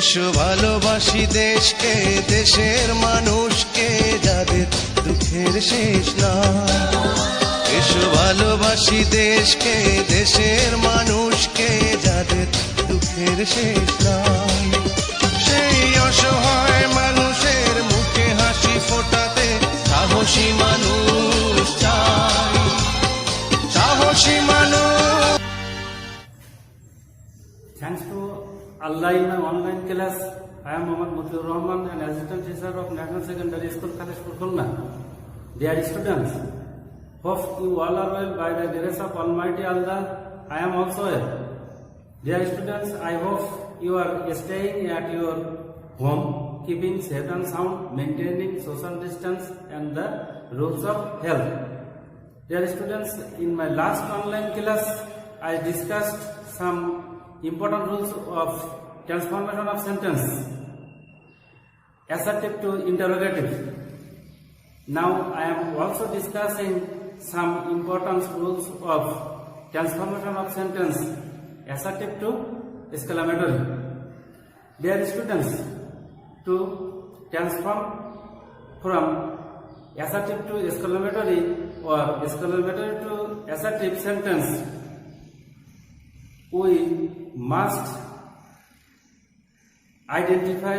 এসো ভালোবাসি দেশকে, দেশের মানুষকে, যাদের দুঃখের শেষ নাই। এসো ভালোবাসি দেশকে, দেশের মানুষকে, যাদের দুঃখের শেষ নাই। সেই অসহায় মানুষের মুখে হাসি ফোটাতে সাহসী মানুষ চাই, সাহসী মানুষ। Thanks to Allah in my online class, I am Mohammad Mutiur Rahman, an assistant teacher of National Secondary School, Khalishpur, Khulna. Dear students, hope you all are well by the grace of Almighty Allah. I am also well. Dear students, I hope you are staying at your home, keeping safe and sound, maintaining social distance and the rules of health. Dear students, in my last online class, I discussed some important rules of transformation of sentence, assertive to interrogative. Now I am also discussing some important rules of transformation of sentence, assertive to exclamatory. Dear students, to transform from assertive to exclamatory or exclamatory to assertive sentence, we must identify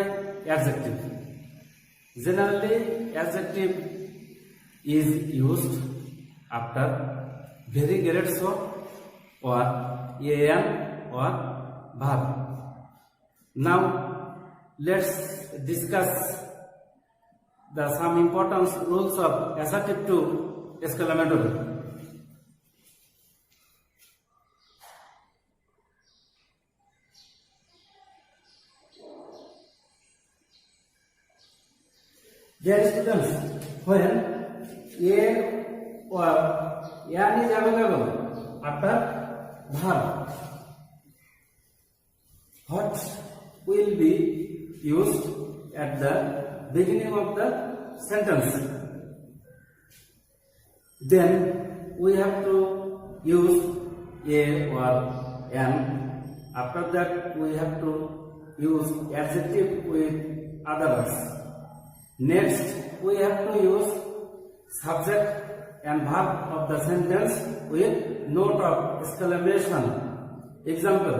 adjective. Generally, adjective is used after very great so or an or verb. Now, let's discuss some important rules of assertive to exclamatory. Dear students, when a or an is available after verb, what will be used at the beginning of the sentence? Then we have to use a or an. After that, we have to use adjective with others. Next, we have to use subject and verb of the sentence with note of exclamation. Example: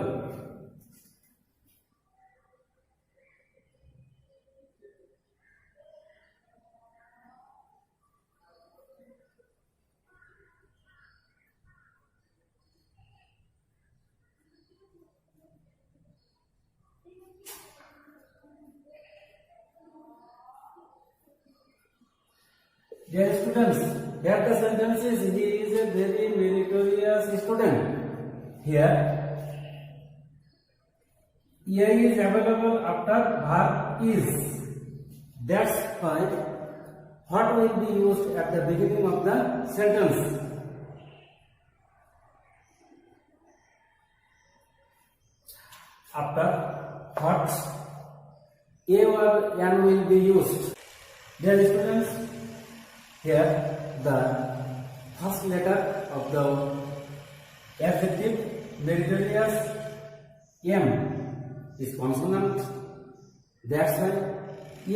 Dear students, here the sentence is, he is a very meritorious student. Here, A is available after verb is. That's why what will be used at the beginning of the sentence? After what, A or an will be used. Dear students, here the first letter of the adjective meritorious M is consonant. That's why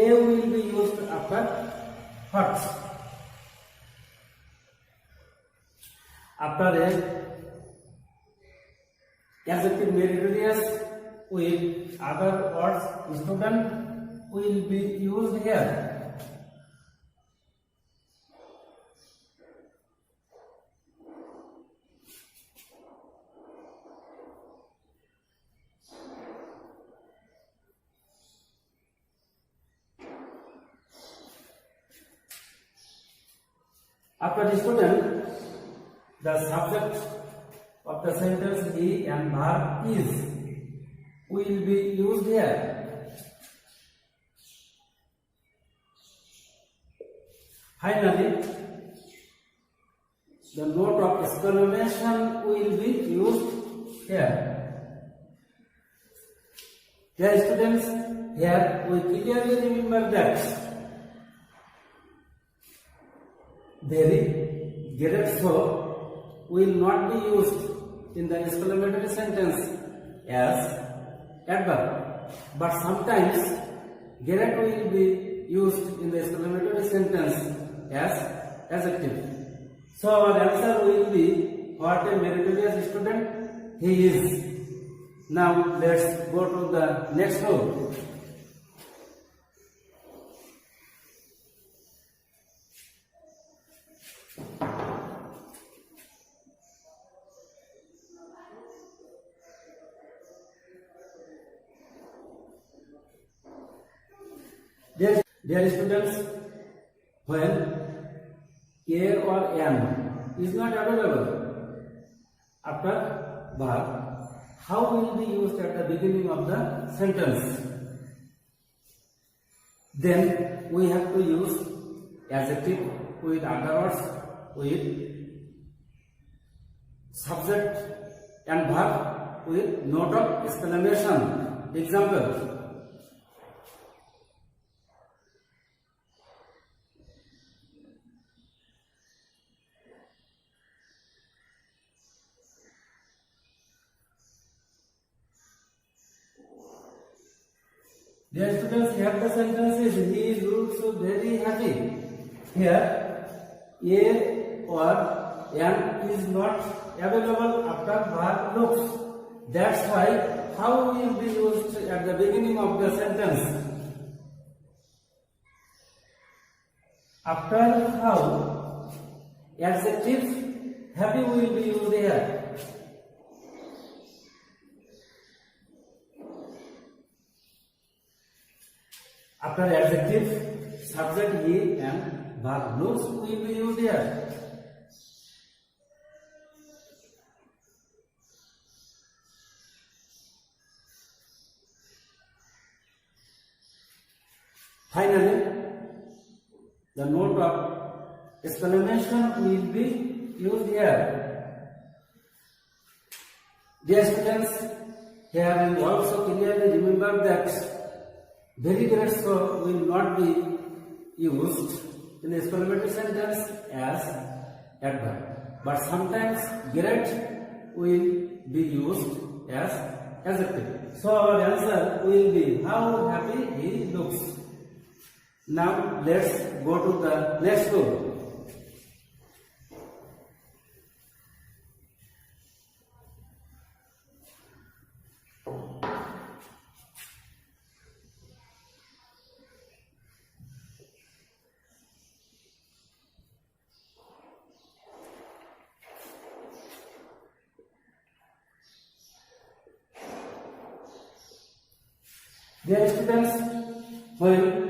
A will be used after what. After A, adjective meritorious with other words student will be used here. After the student, the subject of the sentence he and verb is will be used here. Finally, the note of exclamation will be used here. Dear students, here we clearly remember that very great so will not be used in the exclamatory sentence as adverb. but sometimes get will be used in the exclamatory sentence as adjective. So our answer will be, what a meritorious student he is. Now let's go to the next row. Dear students, when a or an is not available after verb, how will be used at the beginning of the sentence? Then we have to use adjective with other words, with subject and verb with note of exclamation. Example: dear students, here the sentence is, he looks very happy. Here, a or an is not available after verb looks. That's why how will be used at the beginning of the sentence. After how, adjective happy will be used here. After adjective, subject he and verb looks will be used here. Finally, the note of exclamation will be used here. Dear students, here you also clearly remember that very great so will not be used in the exclamatory sentence as adverb, but sometimes great will be used as adjective. So our answer will be, how happy he looks. Now let's go to the next row. Dear students, when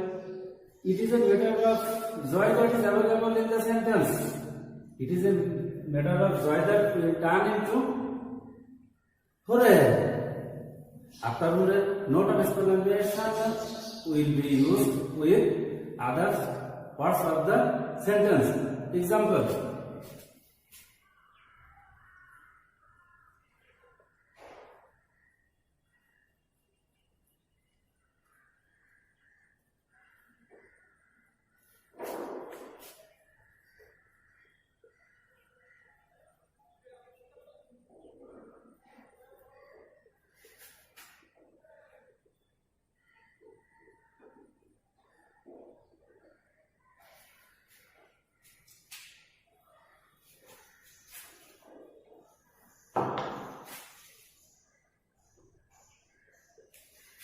it is a matter of joy that is available in the sentence, it is a matter of joy that will turn into hooray. After hooray, note of exclamation will be used with other parts of the sentence. Example: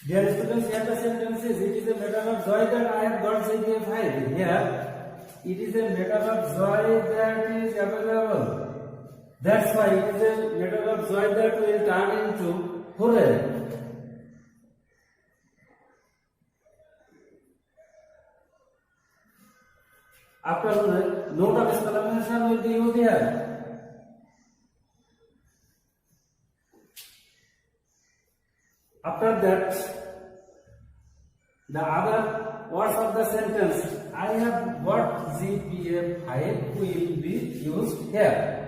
dear students, here the sentence is, it is a matter of joy that I have got GPA 5. Here, it is a matter of joy that is available. That's why it is a matter of joy that will turn into hooray. After hooray, note of exclamation will be used here. After that, the other words of the sentence, I have got GPA 5, will be used here.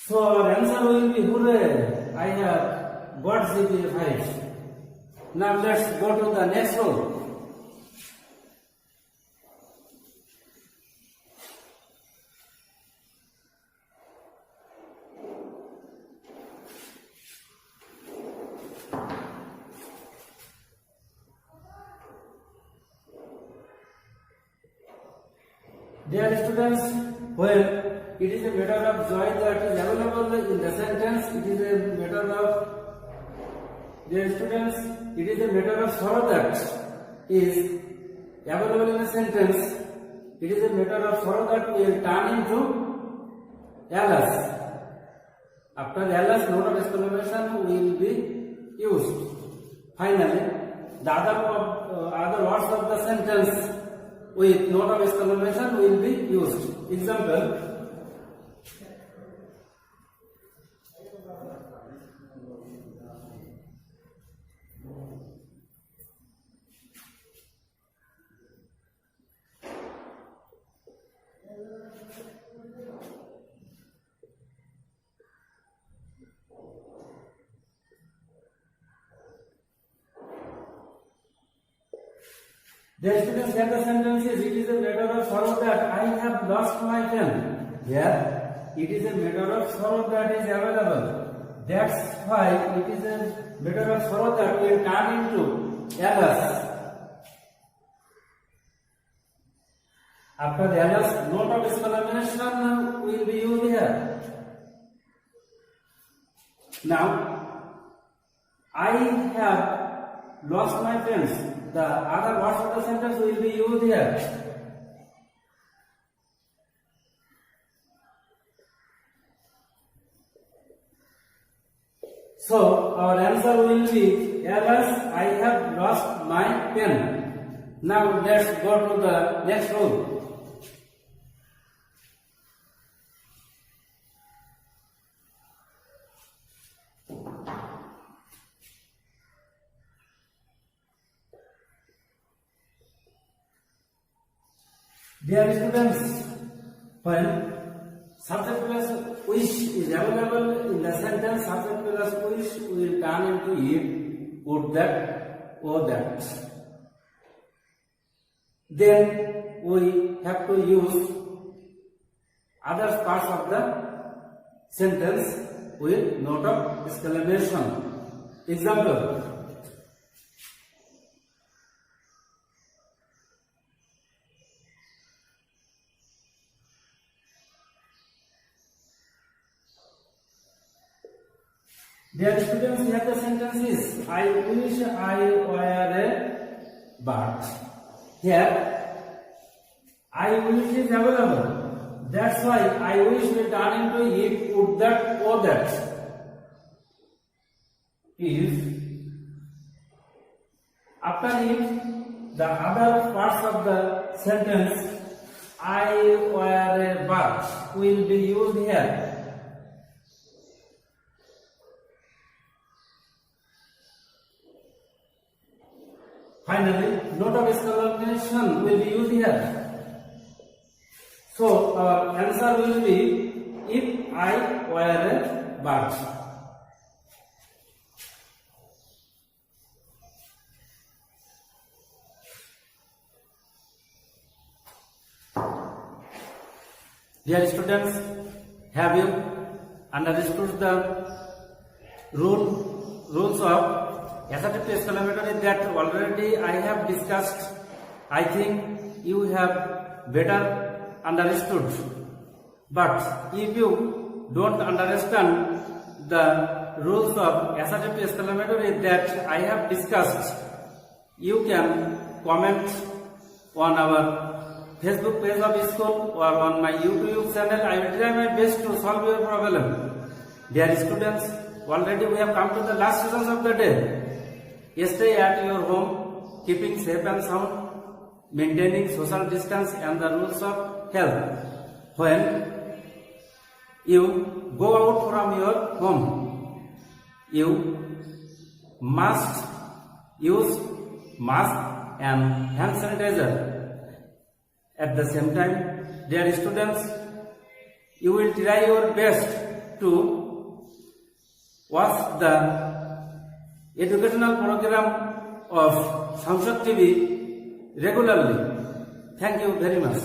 So our answer will be, hooray, I have got GPA 5. Now let's go to the next row. Dear students, when it is a matter of joy that is available in the sentence, it is a matter of, dear students, it is a matter of sorrow that is available in a sentence. It is a matter of sorrow that will turn into alas. After alas, note of exclamation will be used. Finally, the other words of the sentence with note of exclamation will be used. Example: the students get the sentences. It is a matter of sorrow that I have lost my pen. Here, it is a matter of sorrow that is available. That's why it is a matter of sorrow that will turn into alas. After the alas, note of exclamation will be used here. Now, I have lost my pens. The other words of the sentence will be used here. So our answer will be alas, I have lost my pen. Now let's go to the next rule. Dear students, when subject plus which is available in the sentence, subject plus which will turn into it, would that, or that. Then we have to use other parts of the sentence with note of exclamation. Example: dear students, here the sentence is I wish I were a bird. Here, I wish is available. That's why I wish will turn into it, would that, or that. If after it, the other parts of the sentence I were a bird will be used here. Finally, note of exclamation will be used here. So our answer will be if I were a bird. Dear students, have you understood the rules of assertive exclamatory that already I have discussed? I think you have better understood. But if you don't understand the rules of assertive exclamatory that I have discussed, you can comment on our Facebook page of school or on my YouTube channel. I will try my best to solve your problem. Dear students, already we have come to the last sessions of the day. Stay at your home, keeping safe and sound, maintaining social distance and the rules of health. When you go out from your home, you must use mask and hand sanitizer. At the same time, dear students, you will try your best to watch the educational program of Samsad TV regularly. Thank you very much.